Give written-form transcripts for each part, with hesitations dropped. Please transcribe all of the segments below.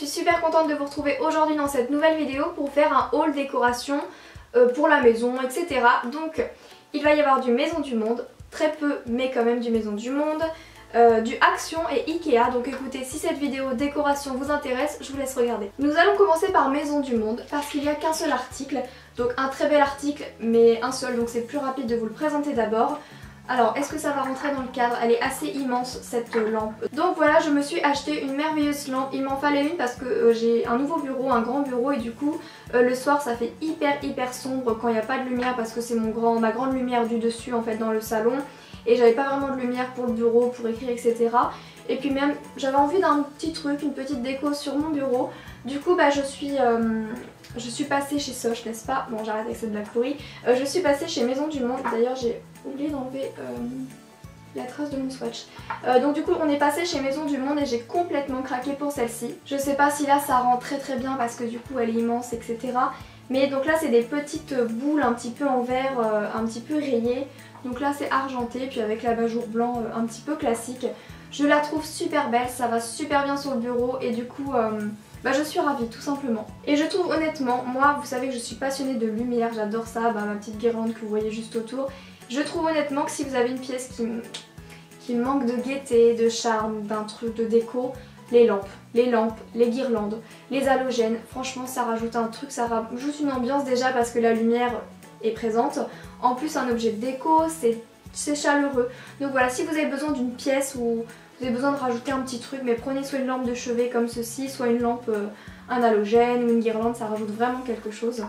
suis super contente de vous retrouver aujourd'hui dans cette nouvelle vidéo pour faire un haul décoration pour la maison, etc. Donc il va y avoir du Maison du Monde, très peu mais quand même du Maison du Monde, du Action et Ikea. Donc écoutez, si cette vidéo décoration vous intéresse, je vous laisse regarder. Nous allons commencer par Maison du Monde parce qu'il n'y a qu'un seul article, donc un très bel article mais un seul, donc c'est plus rapide de vous le présenter d'abord. Alors, est-ce que ça va rentrer dans le cadre? Elle est assez immense cette lampe. Donc voilà, je me suis acheté une merveilleuse lampe. Il m'en fallait une parce que j'ai un nouveau bureau, un grand bureau, et du coup le soir ça fait hyper sombre quand il n'y a pas de lumière parce que c'est ma grande lumière du dessus en fait dans le salon. Et j'avais pas vraiment de lumière pour le bureau, pour écrire, etc. Et puis même j'avais envie d'un petit truc, une petite déco sur mon bureau. Du coup bah je suis passée chez Soch, n'est-ce pas? Bon, j'arrête avec cette blague pourrie. Je suis passée chez Maison du Monde. D'ailleurs j'ai oublié d'enlever la trace de mon swatch. Donc du coup on est passé chez Maison du Monde et j'ai complètement craqué pour celle-ci. Je sais pas si là ça rend très bien parce que du coup elle est immense, etc. Mais donc là c'est des petites boules un petit peu en verre, un petit peu rayées. Donc là c'est argenté, puis avec l'abat-jour blanc un petit peu classique. Je la trouve super belle, ça va super bien sur le bureau et du coup bah je suis ravie tout simplement. Et je trouve honnêtement, moi vous savez que je suis passionnée de lumière, j'adore ça, bah, ma petite guirlande que vous voyez juste autour. Je trouve honnêtement que si vous avez une pièce qui manque de gaieté, de charme, d'un truc de déco, les lampes, les guirlandes, les halogènes, franchement ça rajoute un truc, ça rajoute une ambiance déjà parce que la lumière est présente. En plus un objet de déco, c'est chaleureux. Donc voilà, si vous avez besoin d'une pièce où vous avez besoin de rajouter un petit truc, mais prenez soit une lampe de chevet comme ceci, soit une lampe, un halogène ou une guirlande, ça rajoute vraiment quelque chose.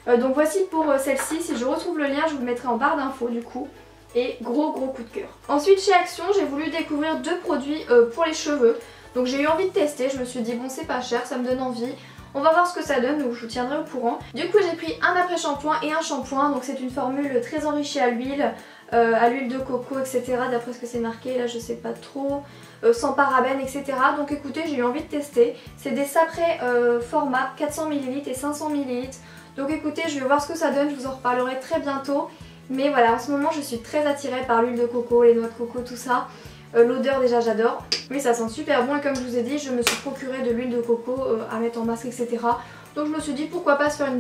Donc voici pour celle-ci, si je retrouve le lien je vous le mettrai en barre d'infos du coup. Et gros coup de cœur. Ensuite chez Action j'ai voulu découvrir deux produits pour les cheveux. Donc j'ai eu envie de tester, je me suis dit bon c'est pas cher, ça me donne envie. On va voir ce que ça donne, donc je vous tiendrai au courant. Du coup j'ai pris un après-shampoing et un shampoing, donc c'est une formule très enrichie à l'huile de coco, etc. D'après ce que c'est marqué, là je sais pas trop, sans parabènes, etc. Donc écoutez, j'ai eu envie de tester. C'est des sacrés formats 400 ml et 500 ml. Donc écoutez, je vais voir ce que ça donne, je vous en reparlerai très bientôt. Mais voilà, en ce moment je suis très attirée par l'huile de coco, les noix de coco, tout ça. L'odeur déjà j'adore. Oui, ça sent super bon et comme je vous ai dit, je me suis procuré de l'huile de coco à mettre en masque, etc. Donc je me suis dit pourquoi pas se faire une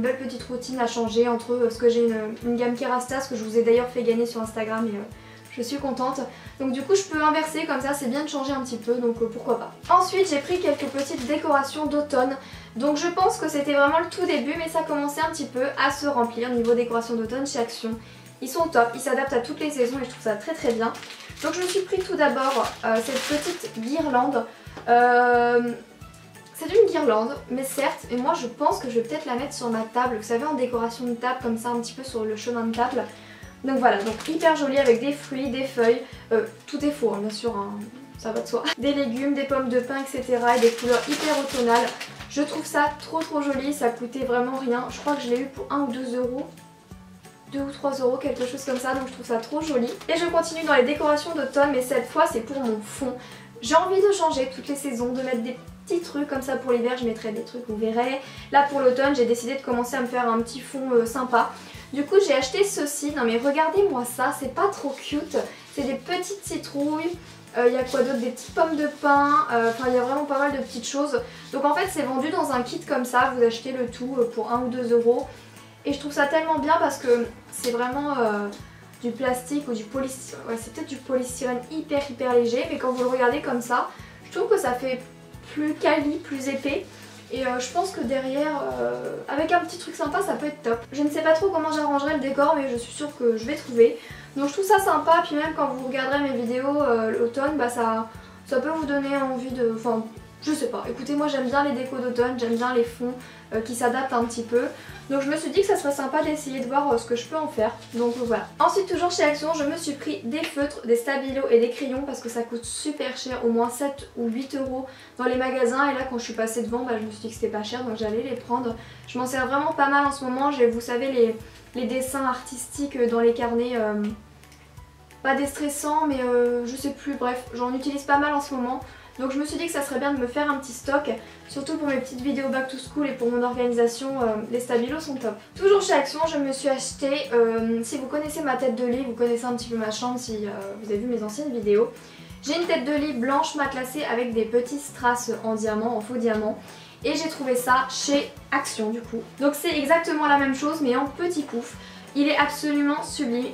belle petite routine à changer entre parce que j'ai une gamme Kerastase que je vous ai d'ailleurs fait gagner sur Instagram et je suis contente. Donc du coup je peux inverser comme ça, c'est bien de changer un petit peu, donc pourquoi pas. Ensuite j'ai pris quelques petites décorations d'automne. Donc je pense que c'était vraiment le tout début mais ça commençait un petit peu à se remplir niveau décoration d'automne chez Action. Ils sont top, ils s'adaptent à toutes les saisons et je trouve ça très bien. Donc je me suis pris tout d'abord cette petite guirlande. C'est une guirlande, mais certes, et moi je pense que je vais peut-être la mettre sur ma table, vous savez en décoration de table comme ça un petit peu sur le chemin de table. Donc voilà, donc hyper jolie avec des fruits, des feuilles, tout est faux hein, bien sûr, hein, ça va de soi. Des légumes, des pommes de pin, etc. et des couleurs hyper automnales. Je trouve ça trop joli, ça coûtait vraiment rien, je crois que je l'ai eu pour 1 ou 2 euros. 2 ou 3 euros, quelque chose comme ça, donc je trouve ça trop joli. Et je continue dans les décorations d'automne, mais cette fois c'est pour mon fond. J'ai envie de changer toutes les saisons, de mettre des petits trucs comme ça pour l'hiver, je mettrai des trucs, vous verrez. Là pour l'automne, j'ai décidé de commencer à me faire un petit fond sympa. Du coup j'ai acheté ceci, non mais regardez-moi ça, c'est pas trop cute. C'est des petites citrouilles, il y a quoi d'autre, des petites pommes de pin, enfin il y a vraiment pas mal de petites choses. Donc en fait c'est vendu dans un kit comme ça, vous achetez le tout pour 1 ou 2 euros. Et je trouve ça tellement bien parce que c'est vraiment du plastique ou du polystyrène, ouais, c'est peut-être du polystyrène hyper léger, mais quand vous le regardez comme ça, je trouve que ça fait plus quali, plus épais. Et je pense que derrière, avec un petit truc sympa, ça peut être top. Je ne sais pas trop comment j'arrangerai le décor, mais je suis sûre que je vais trouver. Donc je trouve ça sympa, puis même quand vous regarderez mes vidéos l'automne, bah ça peut vous donner envie de... Enfin, je sais pas, écoutez moi j'aime bien les décos d'automne, j'aime bien les fonds qui s'adaptent un petit peu. Donc je me suis dit que ça serait sympa d'essayer de voir ce que je peux en faire. Donc voilà. Ensuite toujours chez Action, je me suis pris des feutres, des stabilos et des crayons parce que ça coûte super cher, au moins 7 ou 8 euros dans les magasins. Et là quand je suis passée devant, bah, je me suis dit que c'était pas cher donc j'allais les prendre. Je m'en sers vraiment pas mal en ce moment, j'ai vous savez les dessins artistiques dans les carnets. Pas déstressants mais je sais plus, bref j'en utilise pas mal en ce moment. Donc je me suis dit que ça serait bien de me faire un petit stock, surtout pour mes petites vidéos back to school et pour mon organisation, les stabilos sont top. Toujours chez Action, je me suis acheté, si vous connaissez ma tête de lit, vous connaissez un petit peu ma chambre si vous avez vu mes anciennes vidéos. J'ai une tête de lit blanche matelassée avec des petits strass en diamant, en faux diamant. Et j'ai trouvé ça chez Action du coup. Donc c'est exactement la même chose mais en petit pouf. Il est absolument sublime,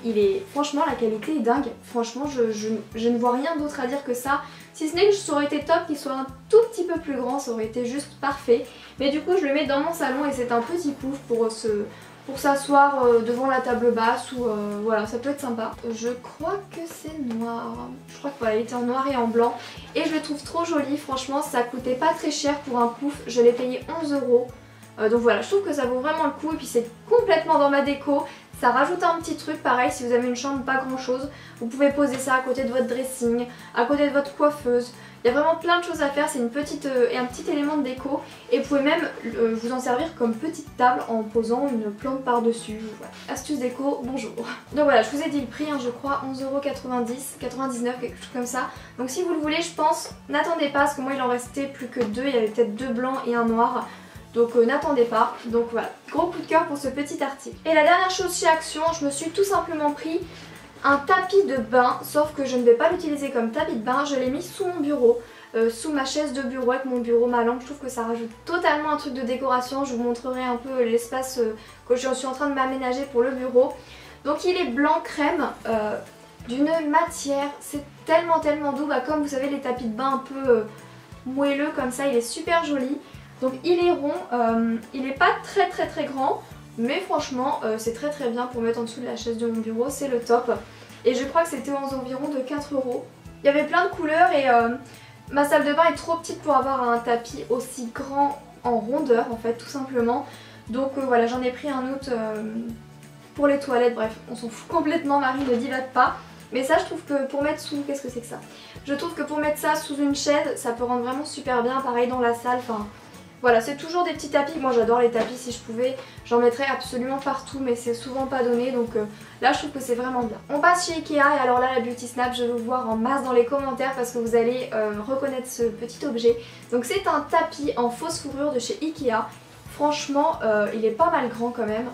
franchement la qualité est dingue. Franchement je ne vois rien d'autre à dire que ça. Si ce n'est que ça aurait été top qu'il soit un tout petit peu plus grand, ça aurait été juste parfait. Mais du coup je le mets dans mon salon et c'est un petit pouf pour s'asseoir devant la table basse ou voilà, ça peut être sympa. Je crois que c'est noir. Je crois que voilà, il était en noir et en blanc. Et je le trouve trop joli, franchement ça coûtait pas très cher pour un pouf. Je l'ai payé 11 €. Donc voilà, je trouve que ça vaut vraiment le coup et puis c'est complètement dans ma déco. Ça rajoute un petit truc, pareil, si vous avez une chambre pas grand chose, vous pouvez poser ça à côté de votre dressing, à côté de votre coiffeuse. Il y a vraiment plein de choses à faire, c'est un petit élément de déco et vous pouvez même vous en servir comme petite table en posant une plante par-dessus. Voilà. Astuce déco, bonjour. Donc voilà, je vous ai dit le prix, hein, je crois 11,90 €, 99, quelque chose comme ça. Donc si vous le voulez, je pense, n'attendez pas parce que moi il en restait plus que deux, il y avait peut-être 2 blancs et un noir. Donc n'attendez pas, donc voilà, gros coup de cœur pour ce petit article. Et la dernière chose chez Action, je me suis tout simplement pris un tapis de bain, sauf que je ne vais pas l'utiliser comme tapis de bain, je l'ai mis sous mon bureau, sous ma chaise de bureau avec mon bureau, ma lampe. Je trouve que ça rajoute totalement un truc de décoration. Je vous montrerai un peu l'espace que je suis en train de m'aménager pour le bureau. Donc il est blanc crème, d'une matière, c'est tellement doux, comme vous savez les tapis de bain un peu moelleux comme ça, il est super joli. Donc il est rond, il n'est pas très grand, mais franchement c'est très bien pour mettre en dessous de la chaise de mon bureau, c'est le top. Et je crois que c'était aux environs de 4 €. Il y avait plein de couleurs et ma salle de bain est trop petite pour avoir un tapis aussi grand en rondeur en fait, tout simplement. Donc voilà, j'en ai pris un autre pour les toilettes, bref, on s'en fout complètement, Marie ne divague pas. Mais ça je trouve que pour mettre sous, qu'est-ce que c'est que ça? Je trouve que pour mettre ça sous une chaise, ça peut rendre vraiment super bien, pareil dans la salle, enfin... Voilà, c'est toujours des petits tapis, moi j'adore les tapis, si je pouvais j'en mettrais absolument partout mais c'est souvent pas donné donc là je trouve que c'est vraiment bien. On passe chez Ikea et alors là la Beauty Snap je vais vous voir en masse dans les commentaires parce que vous allez reconnaître ce petit objet. Donc c'est un tapis en fausse fourrure de chez Ikea, franchement il est pas mal grand quand même.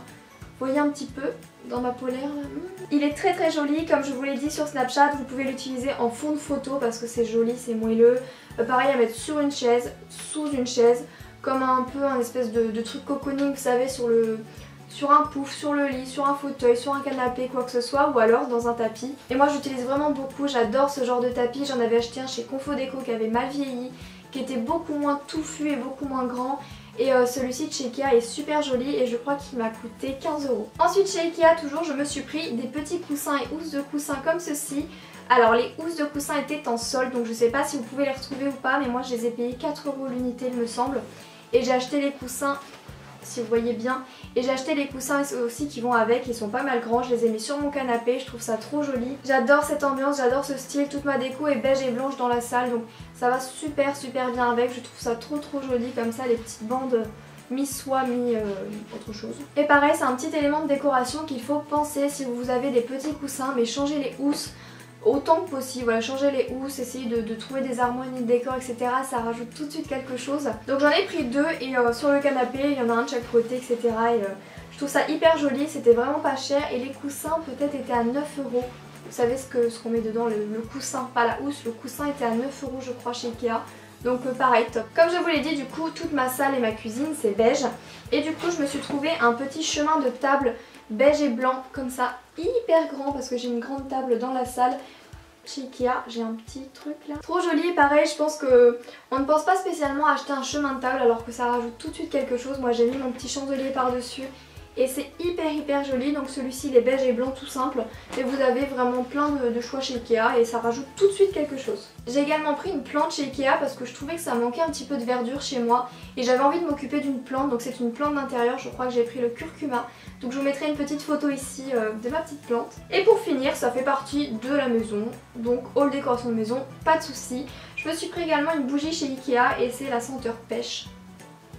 Vous voyez un petit peu dans ma polaire là. Il est très joli, comme je vous l'ai dit sur Snapchat, vous pouvez l'utiliser en fond de photo parce que c'est joli, c'est moelleux. Pareil à mettre sur une chaise, sous une chaise, comme un peu un espèce de truc cocooning, vous savez, sur un pouf, sur le lit, sur un fauteuil, sur un canapé, quoi que ce soit, ou alors dans un tapis. Et moi j'utilise vraiment beaucoup, j'adore ce genre de tapis, j'en avais acheté un chez Confo Déco qui avait mal vieilli, qui était beaucoup moins touffu et beaucoup moins grand. Et celui-ci de chez Ikea est super joli et je crois qu'il m'a coûté 15 €. Ensuite chez Ikea toujours je me suis pris des petits coussins et housses de coussins comme ceci. Alors les housses de coussins étaient en solde donc je sais pas si vous pouvez les retrouver ou pas mais moi je les ai payés 4 € l'unité il me semble. Et j'ai acheté les coussins, si vous voyez bien, et j'ai acheté les coussins aussi qui vont avec, ils sont pas mal grands, je les ai mis sur mon canapé, je trouve ça trop joli. J'adore cette ambiance, j'adore ce style, toute ma déco est beige et blanche dans la salle, donc ça va super bien avec, je trouve ça trop joli comme ça, les petites bandes mi-soie, mi-autre chose. Et pareil, c'est un petit élément de décoration qu'il faut penser si vous avez des petits coussins, mais changez les housses autant que possible, voilà, changer les housses, essayer de trouver des harmonies de décor, etc. Ça rajoute tout de suite quelque chose. Donc j'en ai pris 2 et sur le canapé, il y en a un de chaque côté, etc. Et je trouve ça hyper joli, c'était vraiment pas cher et les coussins peut-être étaient à 9 €. Vous savez ce qu'on met dedans, le coussin, pas la housse, le coussin était à 9 € je crois chez Ikea. Donc pareil, top. Comme je vous l'ai dit, du coup, toute ma salle et ma cuisine, c'est beige. Et du coup, je me suis trouvé un petit chemin de table beige et blanc, comme ça, hyper grand, parce que j'ai une grande table dans la salle. Chez Ikea, j'ai un petit truc là. Trop joli, pareil, je pense que on ne pense pas spécialement à acheter un chemin de table alors que ça rajoute tout de suite quelque chose. Moi j'ai mis mon petit chandelier par-dessus. Et c'est hyper joli, donc celui-ci il est beige et blanc tout simple. Et vous avez vraiment plein de choix chez Ikea et ça rajoute tout de suite quelque chose. J'ai également pris une plante chez Ikea parce que je trouvais que ça manquait un petit peu de verdure chez moi. Et j'avais envie de m'occuper d'une plante, donc c'est une plante d'intérieur, je crois que j'ai pris le curcuma. Donc je vous mettrai une petite photo ici de ma petite plante. Et pour finir, ça fait partie de la maison, donc haul décoration de maison, pas de soucis. Je me suis pris également une bougie chez Ikea et c'est la senteur pêche.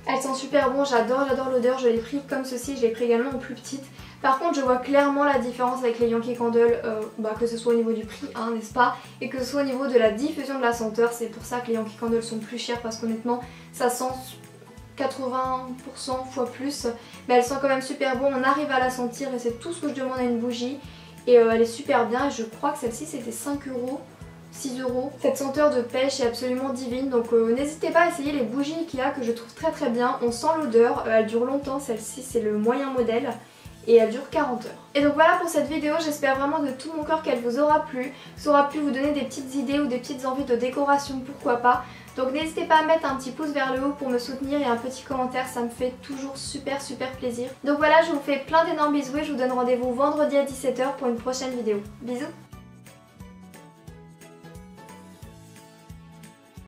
Elle sent super bon, j'adore l'odeur, je l'ai pris comme ceci, je l'ai pris également en plus petite. Par contre je vois clairement la différence avec les Yankee Candle, que ce soit au niveau du prix, hein, n'est-ce pas, et que ce soit au niveau de la diffusion de la senteur. C'est pour ça que les Yankee Candle sont plus chers parce qu'honnêtement ça sent 80% fois plus. Mais elle sent quand même super bon, on arrive à la sentir et c'est tout ce que je demande à une bougie. Et elle est super bien et je crois que celle-ci c'était 5 €. 6 €. Cette senteur de pêche est absolument divine, donc n'hésitez pas à essayer les bougies Ikea que je trouve très bien. On sent l'odeur, elle dure longtemps, celle-ci c'est le moyen modèle. Et elle dure 40 heures. Et donc voilà pour cette vidéo, j'espère vraiment de tout mon cœur qu'elle vous aura plu, que ça aura pu vous donner des petites idées ou des petites envies de décoration, pourquoi pas. Donc n'hésitez pas à mettre un petit pouce vers le haut pour me soutenir et un petit commentaire, ça me fait toujours super plaisir. Donc voilà, je vous fais plein d'énormes bisous et je vous donne rendez-vous vendredi à 17 h pour une prochaine vidéo. Bisous!